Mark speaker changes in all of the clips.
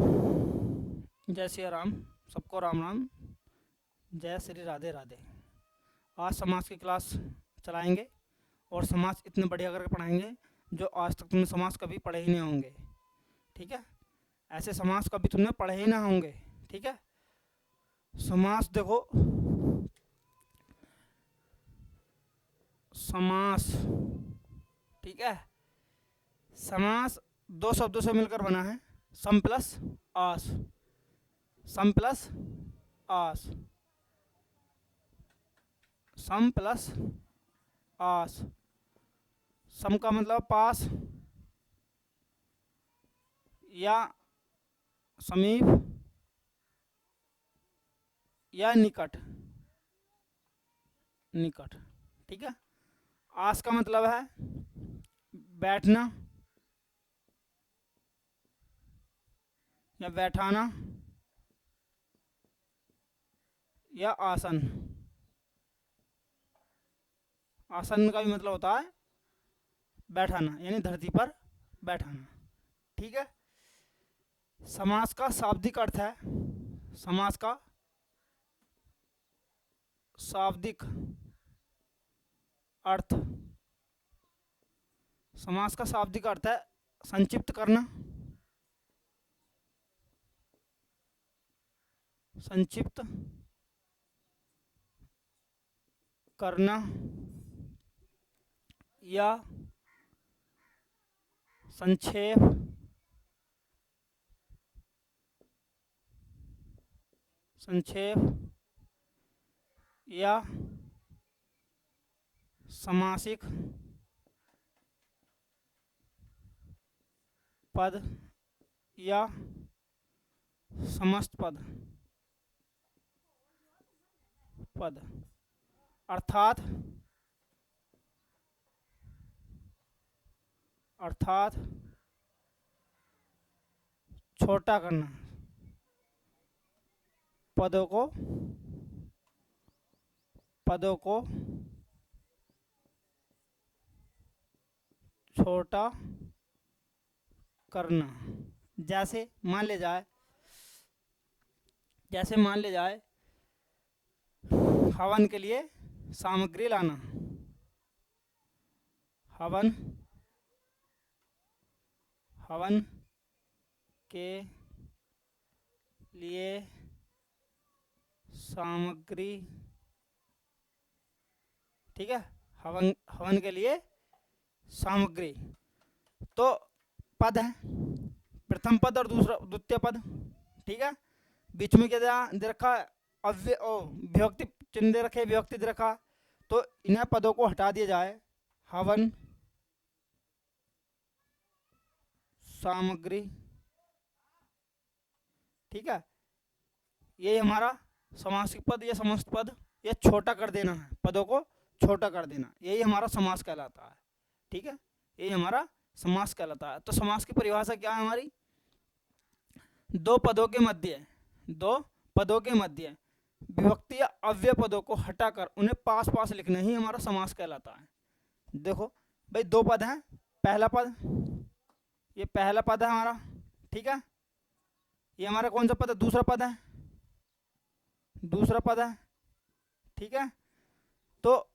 Speaker 1: जय श्री राम। सबको राम राम। जय श्री राधे राधे। आज समाज की क्लास चलाएंगे और समाज इतने बढ़िया करके पढ़ाएंगे जो आज तक तुमने समाज कभी पढ़े ही नहीं होंगे। ठीक है, ऐसे समाज कभी तुमने पढ़े ही ना होंगे। ठीक है, समास देखो, समास, ठीक है, समास दो शब्दों से मिलकर बना है, सम प्लस आस। सम प्लस आस, सम प्लस आस। सम का मतलब पास या समीप या निकट। निकट, ठीक है। आस का मतलब है बैठना या बैठाना या आसन। आसन का भी मतलब होता है बैठाना, यानी धरती पर बैठाना। ठीक है। समास का शाब्दिक अर्थ है, समास का शाब्दिक अर्थ, समास का शाब्दिक अर्थ है संक्षिप्त करना, संक्षिप्त करना या संक्षेप, संक्षेप या समासिक पद या समस्त पद। पद अर्थात, अर्थात छोटा करना, पदों को, पदों को छोटा करना। जैसे मान ले जाए, जैसे मान ले जाए हवन के लिए सामग्री लाना। हवन, हवन के लिए सामग्री, ठीक है, हवन, हवन के लिए सामग्री। तो पद है, प्रथम पद और दूसरा द्वितीय पद। ठीक है, बीच में क्या दे रखा है, अव्यय ओ विभक्ति चिन्ह दे रखे, विभक्ति दे रखा। तो इन्हें पदों को हटा दिया जाए, हवन सामग्री। ठीक है, ये हमारा समासिक पद या समस्त पद, ये छोटा कर देना है, पदों को छोटा कर देना, यही हमारा समास कहलाता है। ठीक है, यही हमारा समास कहलाता है। तो समास की परिभाषा क्या है हमारी, दो पदों के मध्य, दो पदों के मध्य विभक्ति या अव्यय पदों को हटाकर उन्हें पास पास लिखना ही हमारा समास कहलाता है। देखो भाई, दो पद हैं, पहला पद, ये पहला पद है हमारा। ठीक है, ये हमारा कौन सा पद है, दूसरा पद है, दूसरा पद है। ठीक है, तो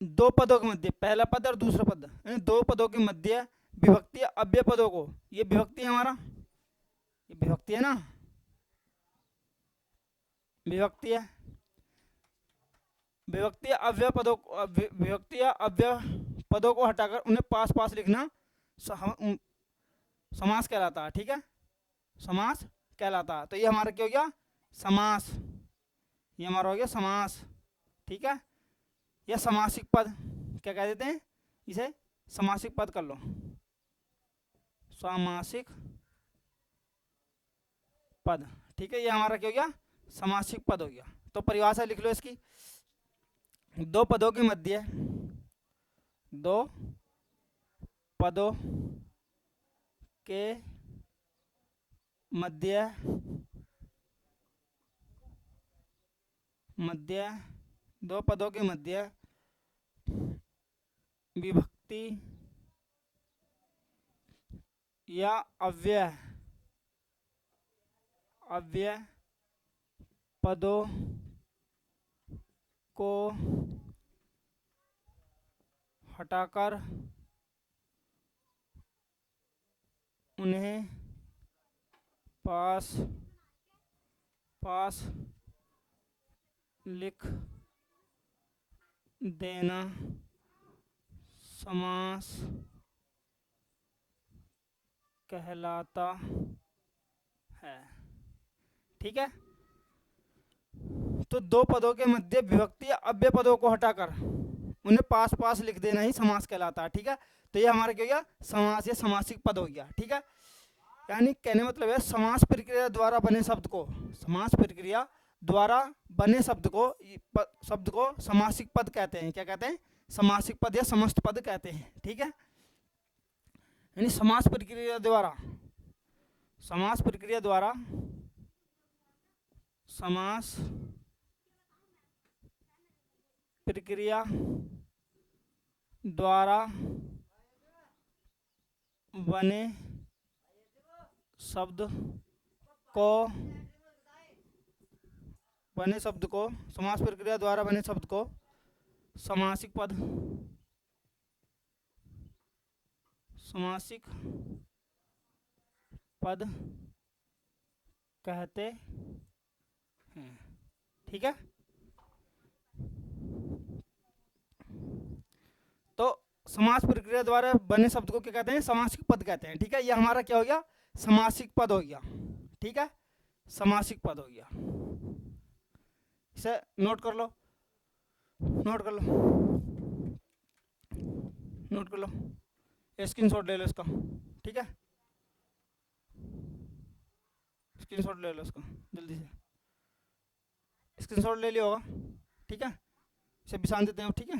Speaker 1: दो पदों के मध्य, पहला पद और दूसरा पद, दो पदों के मध्य विभक्ति या अव्यय पदों को, ये विभक्ति है हमारा, ये विभक्ति है ना, विभक्ति है, विभक्ति या अव्यय पदों को, विभक्ति या अव्यय पदों को हटाकर उन्हें पास पास लिखना समास कहलाता है। ठीक है, समास कहलाता है। तो ये हमारा क्या हो गया, समास, ये हमारा हो गया समास। ठीक है, यह समासिक पद क्या कह देते हैं, इसे समासिक पद कर लो, सामासिक पद। ठीक है, ये हमारा क्या हो गया, समासिक पद हो गया। तो परिभाषा लिख लो इसकी, दो पदों के मध्य, दो पदों के मध्य, मध्य, दो पदों के मध्य विभक्ति या अव्यय अव्यय पदों को हटाकर उन्हें पास पास लिख देना समास कहलाता है। ठीक है, तो दो पदों के मध्य विभक्ति या अव्यय पदों को हटाकर उन्हें पास पास लिख देना ही समास कहलाता है। ठीक है, तो ये हमारा क्या हो गया, समास या समासिक पद हो गया। ठीक है, यानी कहने मतलब है समास प्रक्रिया द्वारा बने शब्द को, समास प्रक्रिया द्वारा बने शब्द को समासिक पद कहते हैं। क्या कहते हैं, समासिक पद या समस्त पद कहते हैं। ठीक है, यानी समास प्रक्रिया द्वारा समास प्रक्रिया द्वारा समास प्रक्रिया द्वारा बने शब्द को समास प्रक्रिया द्वारा बने शब्द को समासिक पद कहते हैं। ठीक है, तो समास प्रक्रिया द्वारा बने शब्द को क्या कहते हैं, समासिक पद कहते हैं। ठीक है, ये हमारा क्या हो गया, समासिक पद हो गया। ठीक है, समासिक पद हो गया। इसे नोट कर लो, नोट कर लो, नोट कर लो, स्क्रीनशॉट ले लो इसका। ठीक है, स्क्रीनशॉट ले लो इसका, जल्दी से स्क्रीनशॉट ले लिया होगा। ठीक है, इसे बिछा देते हैं। ठीक है,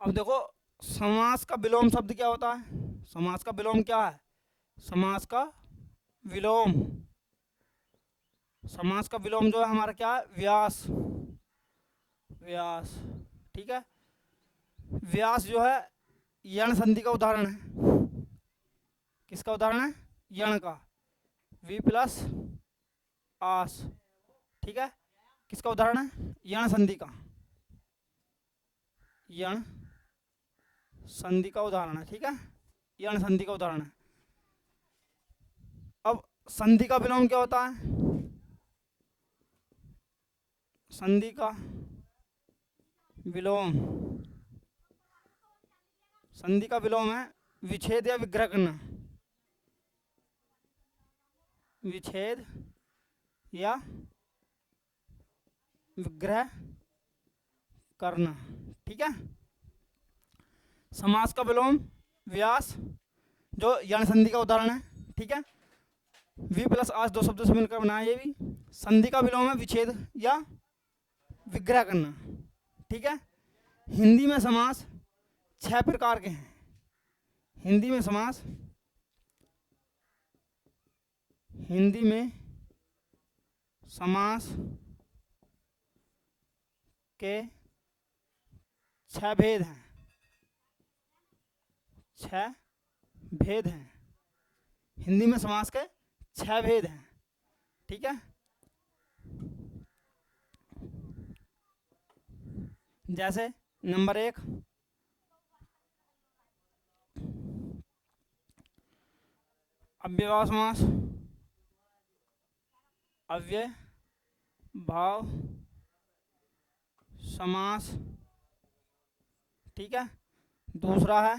Speaker 1: अब देखो समास का विलोम शब्द क्या होता है, समास का विलोम क्या है, समास का विलोम, समास का विलोम जो है हमारा क्या है, व्यास, व्यास। ठीक है, व्यास जो है यण संधि का उदाहरण है। किसका उदाहरण है, यण का, वी प्लस आस। ठीक है, किसका उदाहरण है, यण संधि का, यण संधि का उदाहरण है। ठीक है, यण संधि का उदाहरण है। अब संधि का विलोम क्या होता है, संधि का विलोम, संधि का विलोम है विच्छेद या विग्रह करना, विच्छेद या विग्रह करना। ठीक है, समास का विलोम व्यास जो यण संधि का उदाहरण है। ठीक है, वी प्लस आस दो शब्दों से मिलकर बना है ये भी। संधि का विलोम है विच्छेद या विग्रह करना। ठीक है, हिंदी में समास 6 प्रकार के हैं। हिंदी में समास, हिंदी में समास के 6 भेद हैं, 6 भेद हैं। हिंदी में समास के 6 भेद हैं। ठीक है, जैसे नंबर 1 अव्ययभाव समास, अव्यय भाव समास। ठीक है, दूसरा है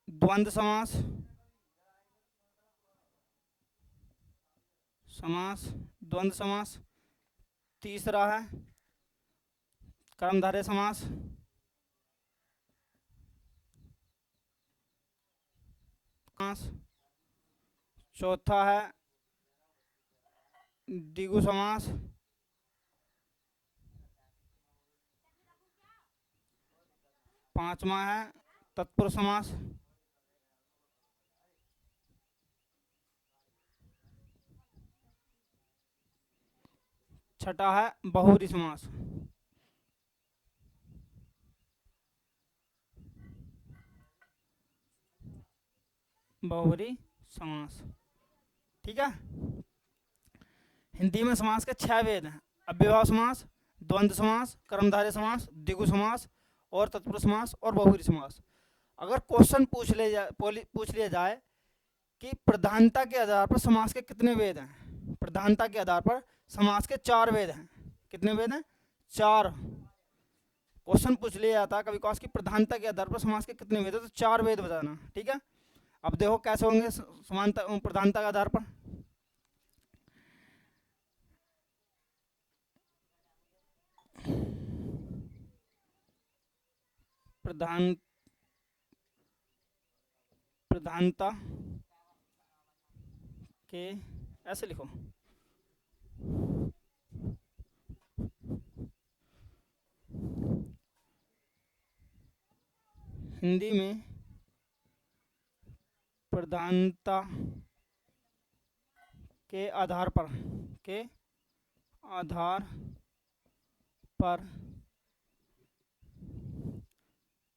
Speaker 1: द्वंद्व समास, द्वंद्व समास। तीसरा है कर्मधारय समास, चौथा है द्विगु समास, पांचवा है तत्पुरुष समास, छठा है बहुव्रीहि समास, बहुव्रीहि समास। ठीक है। हिंदी में समास के 6 वेद हैं: अव्ययभाव समास, द्वंद्व समास, कर्मधारय समास, द्विगु समास और तत्पुरुष समास और बहुव्रीहि समास। अगर क्वेश्चन पूछ लिया जाए कि प्रधानता के आधार पर समास के कितने वेद हैं, प्रधानता के आधार पर समास के 4 वेद हैं। कितने वेद हैं? 4। क्वेश्चन पूछ लिया जाता है कभी कभार की प्रधानता के आधार पर समास के कितने वेद हैं, तो 4 वेद बताना। ठीक है। अब देखो कैसे होंगे समानता प्रधानता के आधार पर। प्रधानता के ऐसे लिखो, हिंदी में प्रधानता के आधार पर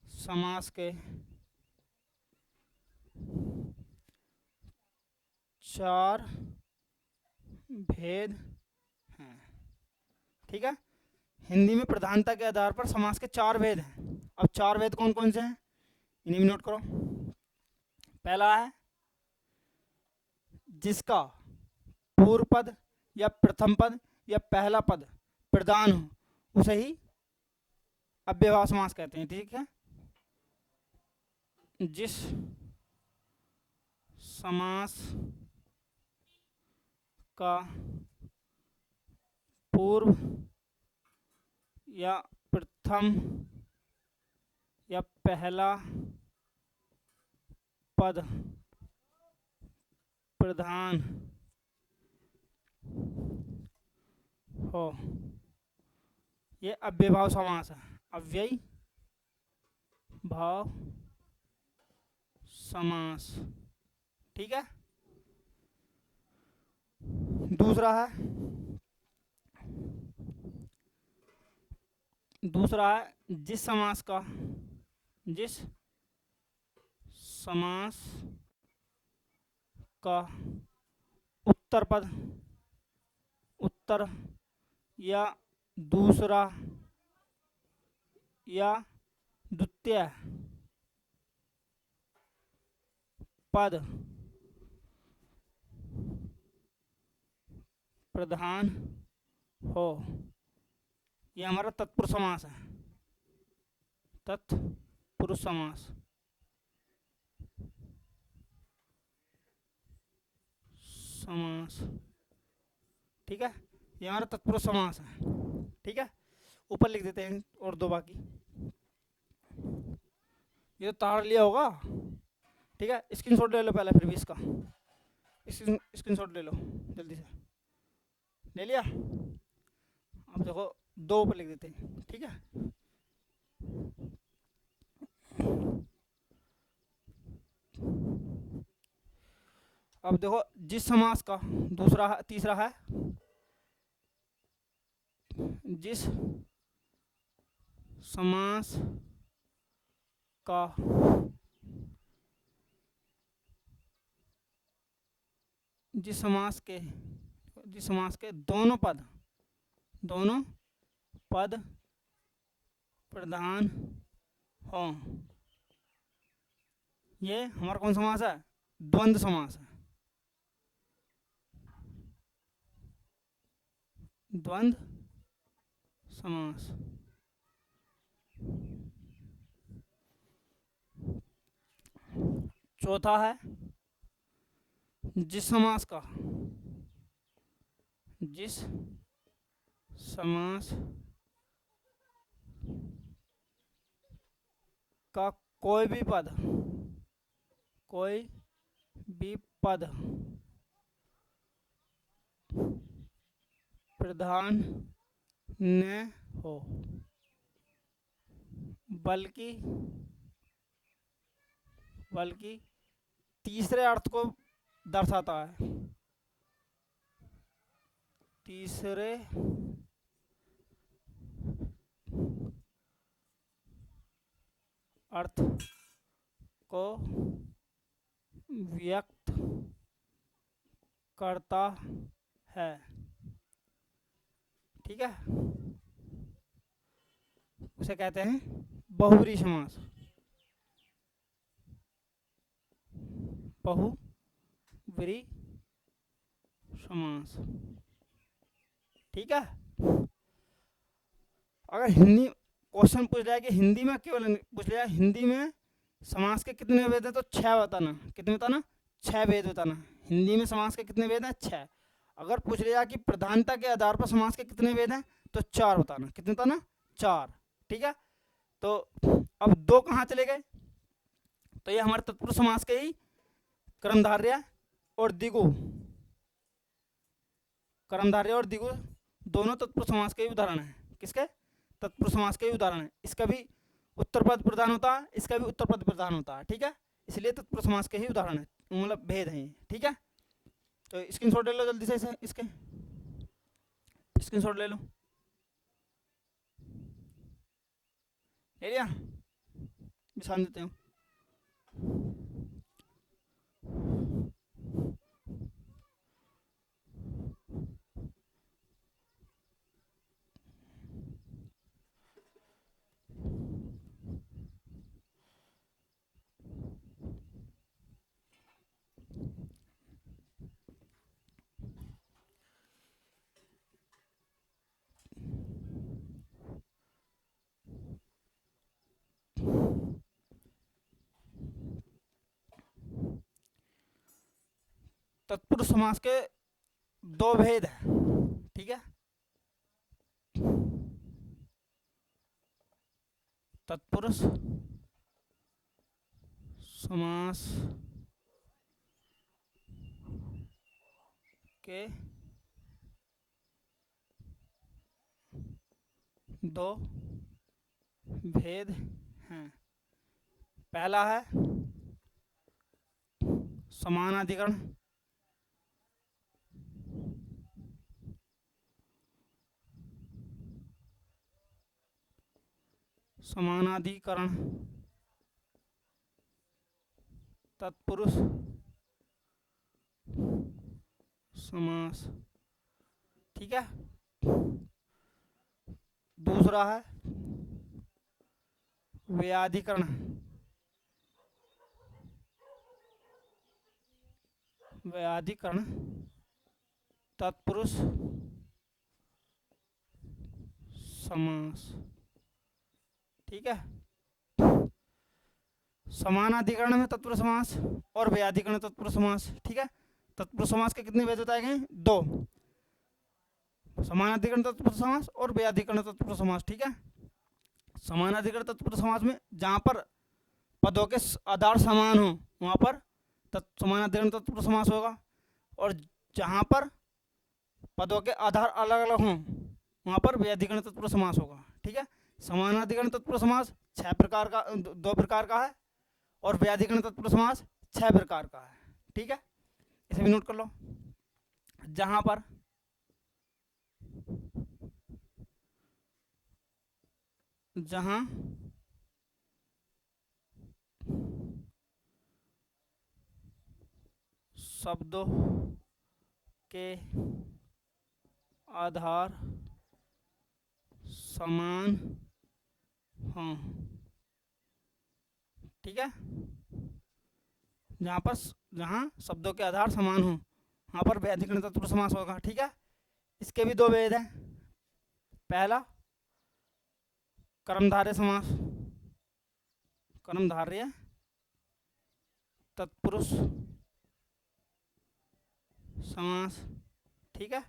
Speaker 1: समास के 4 भेद हैं। ठीक है। हिंदी में प्रधानता के आधार पर समास के 4 भेद हैं। अब 4 भेद कौन कौन से हैं, इन्हें भी नोट करो। पहला है जिसका पूर्व पद या प्रथम पद या पहला पद प्रधान हो उसे ही अव्ययभाव समास कहते हैं। ठीक है। जिस समास का पूर्व या प्रथम या पहला पद प्रधान हो, ये अव्ययभाव समास है। अव्यय भाव समास। ठीक है। दूसरा है जिस समास का उत्तर पद उत्तर या दूसरा या द्वितीय पद प्रधान हो, यह हमारा तत्पुरुष समास है। तत्पुरुष समास। ठीक है। ये हमारा तत्पुरुष समास है। ठीक है। ऊपर लिख देते हैं और दो बाकी, ये तो तार लिया होगा। ठीक है। स्क्रीनशॉट ले लो पहले, फिर भी इसका स्क्रीनशॉट ले लो जल्दी से। ले लिया? अब देखो दो ऊपर लिख देते हैं। ठीक है। अब देखो जिस समास का तीसरा है जिस समास का जिस समास के दोनों पद प्रधान हो, ये हमारा कौन समास है? द्वंद्व समास है। द्वंद्व समास। चौथा है जिस समास का कोई भी पद प्रधान न हो, बल्कि बल्कि तीसरे अर्थ को दर्शाता है, तीसरे अर्थ को व्यक्त करता है। ठीक है, उसे कहते हैं बहुब्रीहि समास, बहुब्रीहि समास। ठीक है, अगर हिंदी क्वेश्चन पूछ लिया कि हिंदी में केवल पूछ लिया हिंदी में समास के कितने भेद हैं तो 6 बताना। कितने बताना? 6 भेद बताना। हिंदी में समास के कितने भेद हैं? 6। अगर पूछ लिया कि प्रधानता के आधार पर समास के कितने भेद हैं तो 4 बताना। कितने बताना? 4। ठीक है, तो अब 2 कहाँ चले गए? तो ये हमारे तत्पुरुष समास के ही कर्मधारय और द्विगु, कर्मधारय और द्विगु दोनों तत्पुरुष समास के ही उदाहरण हैं। किसके? तत्पुरुष समास के ही उदाहरण है। इसका भी उत्तर पद प्रधान होता है, इसका भी उत्तर पद प्रधान होता है। ठीक है, इसलिए तत्पुरुष समास के ही उदाहरण है, मतलब भेद है। ठीक है, तो स्क्रीनशॉट ले लो जल्दी से इसके स्क्रीनशॉट ले लो। ले लिया? निशान देते हो। तत्पुरुष समास के 2 भेद हैं। ठीक है, तत्पुरुष समास के 2 भेद हैं। पहला है समानाधिकरण, समानाधिकरण तत्पुरुष समास। ठीक है, दूसरा है व्याधिकरण, व्याधिकरण तत्पुरुष समास। ठीक है, समानाधिकरण में तत्पुरुष समास और व्याधिकरण तत्पुरुष समास। ठीक है, तत्पुरुष समास के कितने भेद बताए गए? 2, समानाधिकरण तत्पुरुष समास और व्याधिकरण तत्पुरुष समास। ठीक है, समानाधिकरण तत्पुरुष समास में जहां पर पदों के आधार समान हो वहां पर समानाधिकरण तत्पुरुष समास होगा, और जहां पर पदों के आधार अलग अलग हों वहां पर व्याधिकरण तत्पुरुष समास होगा। ठीक है, समानाधिकरण तत्पुरुष समास 6 प्रकार का, 2 प्रकार का है, और व्याधिकरण तत्पुरुष समास 6 प्रकार का है। ठीक है, इसे भी नोट कर लो। जहां पर शब्दों के आधार समान हों। ठीक है, जहां शब्दों के आधार समान हों वहां पर व्याधिकरण तत्पुरुष समास होगा। ठीक है, इसके भी 2 भेद हैं। पहला कर्मधारय समास, कर्मधारय तत्पुरुष समास। ठीक है,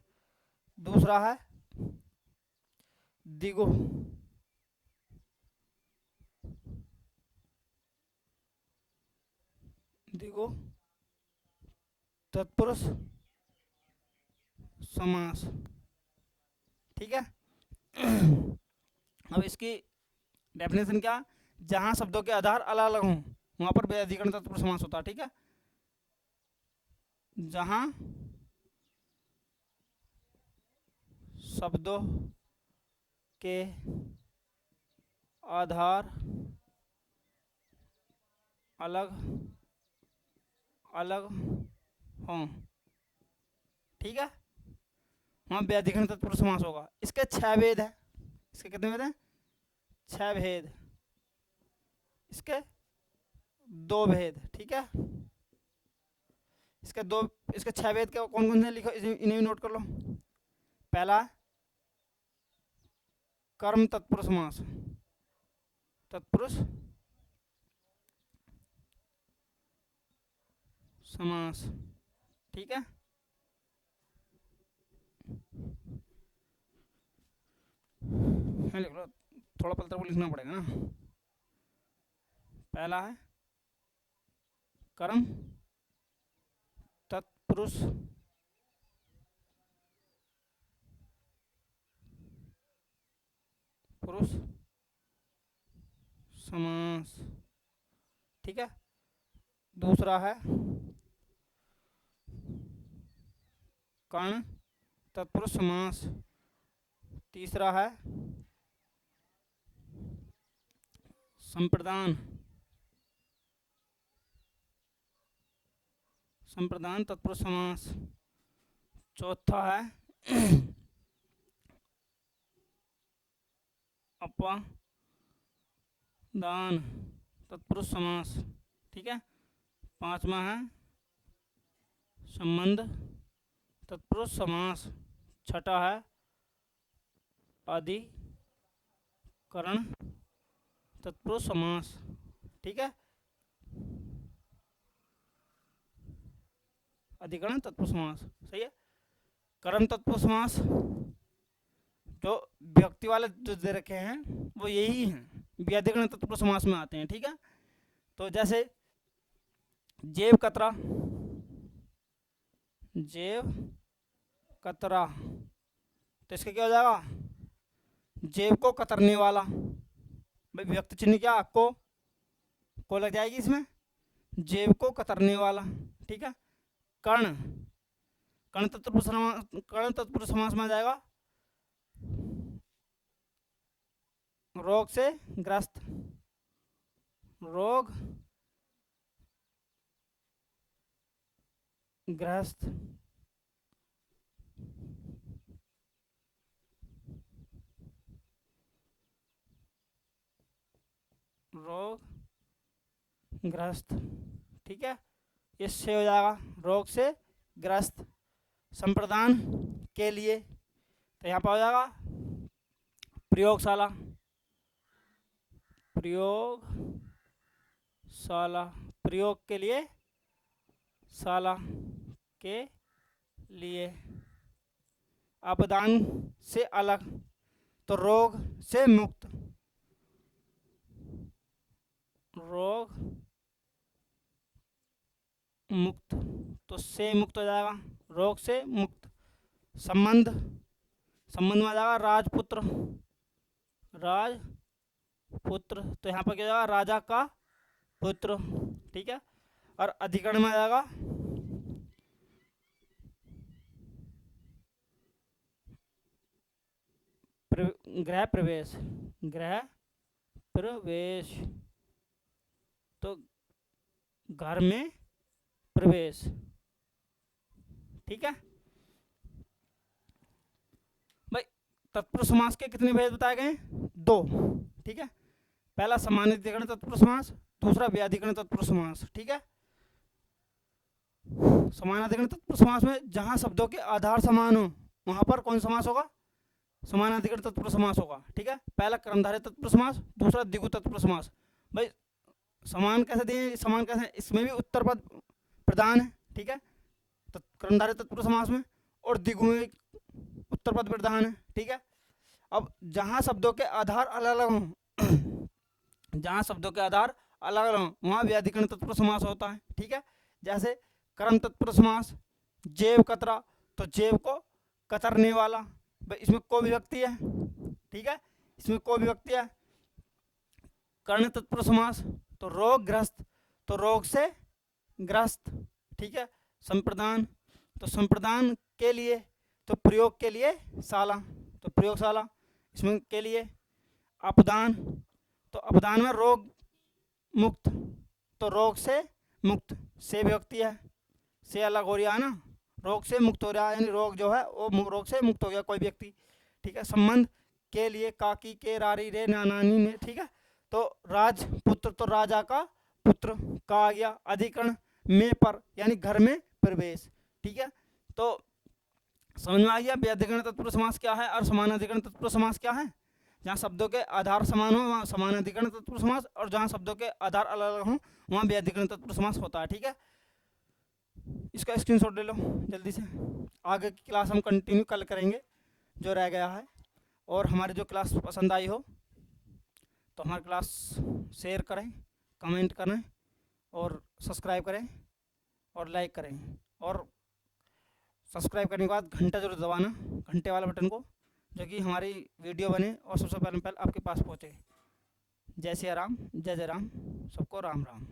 Speaker 1: दूसरा है द्विगु, द्विगु तत्पुरुष समास। ठीक है, अब इसकी डेफिनेशन क्या? जहां शब्दों के आधार अलग अलग हों वहां पर व्यधिकरण तत्पुरुष समास होता है। ठीक है, जहां शब्दों के आधार अलग अलग हों, ठीक है, वहां व्यधिकरण तत्पुरुष समास होगा। इसके 6 भेद है। इसके कितने भेद हैं? 6 भेद। इसके 2 भेद। ठीक है, इसके 6 भेद के कौन कौन से लिखो, इन्हें भी नोट कर लो। पहला कर्म तत्पुरुष समास, तत्पुरुष समास। ठीक है, लिख लो, थोड़ा पलटर को लिखना पड़ेगा ना। पहला है कर्म तत्पुरुष पुरुष समास। ठीक है, दूसरा है कर्ण तत्पुरुष समास। तीसरा है संप्रदान तत्पुरुष समास। चौथा है अपादान तत्पुरुष समास। ठीक है, पांचवा है संबंध तत्पुरुष समास। छठा है अधिकरण तत्पुरुष समास। ठीक है, अधिकरण तत्पुरुष समास। सही है। कर्म तत्पुरुष समास जो व्यक्ति वाले जो दे रखे हैं वो यही हैं, व्यधिकरण तत्पुरुष समास में आते हैं। ठीक है, तो जैसे जेब कतरा, तो इसका क्या हो जाएगा? जेब को कतरने वाला। भाई व्यक्ति चिन्ह क्या को लग जाएगी इसमें, जेब को कतरने वाला। ठीक है, कर्ण तत्पुरुष समास में आ जाएगा रोग से ग्रस्त, रोग ग्रस्त। ठीक है, इससे हो जाएगा रोग से ग्रस्त। संप्रदान के लिए तो यहाँ पर हो जाएगा प्रयोगशाला, प्रयोग के लिए, शाला के लिए। अपदान से अलग तो रोग से मुक्त, तो से मुक्त हो जाएगा, रोग से मुक्त। संबंध में आ जाएगा राजपुत्र, तो यहाँ पर क्या जाएगा? राजा का पुत्र। ठीक है, और अधिकरण में आ जाएगा गृह प्रवेश, तो घर में प्रवेश। ठीक है भाई, तत्पुरुष समास के कितने भेद बताए गए? 2। ठीक है, पहला समानाधिकरण तत्पुरुष समास, दूसरा व्याधिकरण तत्पुरुष समास। ठीक है, समानाधिकरण तत्पुरुष समास में जहां शब्दों के आधार समान हो वहां पर कौन समास होगा? समानाधिकरण तत्पुरुष समास होगा। ठीक है, पहला कर्मधारय तत्पुरुष समास, दूसरा द्विगु तत्पुरुष समास। भाई समान कैसे दिए? समान कैसे? इसमें भी उत्तर पद प्रधान है। ठीक है, तो कर्मधारय तत्पुरुष समास में, और द्विगु में उत्तर पद प्रधान है। ठीक है, अब जहां शब्दों के आधार अलग अलग हों वहां व्याधिकरण तत्पुरुष समास होता है। ठीक है, जैसे कर्म तत्पुरुष समास, जेब कतरा, तो जेब को कतरने वाला। भाई इसमें को विभक्ति है। ठीक है, इसमें को विभक्ति है। कर्ण तत्पुरुष समास, तो रोगग्रस्त, तो रोग से ग्रस्त, ठीक है। संप्रदान, तो संप्रदान के लिए, तो प्रयोग के लिए शाला, तो प्रयोगशाला इसमें के लिए। अपदान, तो अपदान में रोग मुक्त, तो रोग से मुक्त, से व्यक्ति है, से अलग हो रहा है ना, रोग से मुक्त हो रहा है, यानी रोग जो है वो रोग से मुक्त हो गया कोई व्यक्ति, ठीक है। संबंध के लिए, काकी के रारी रे नानी ने, ठीक है। तो राजपुत्र, तो राजा का पुत्र का आ गया। अधिकरण में पर, यानी घर में प्रवेश, ठीक है। तो समझ में आ गया व्यधिकरण तत्पुरुष समास क्या है और समानाधिकरण तत्पुरुष समास क्या है। जहाँ शब्दों के आधार समान हो वहाँ समानाधिकरण तत्पुरुष समास, और जहाँ शब्दों के आधार अलग अलग हो वहाँ व्यधिकरण तत्पुरुष समास होता है, ठीक है। इसका स्क्रीनशॉट ले लो जल्दी से। आगे की क्लास हम कंटिन्यू कल करेंगे जो रह गया है। और हमारी जो क्लास पसंद आई हो तो हमारी क्लास शेयर करें, कमेंट करें और सब्सक्राइब करें और लाइक करें। और सब्सक्राइब करने के बाद घंटा जरूर दबाना, घंटे वाला बटन को, जो कि हमारी वीडियो बने और सबसे पहले आपके पास पहुँचे। जय सिया राम, जय जय राम, सबको राम राम।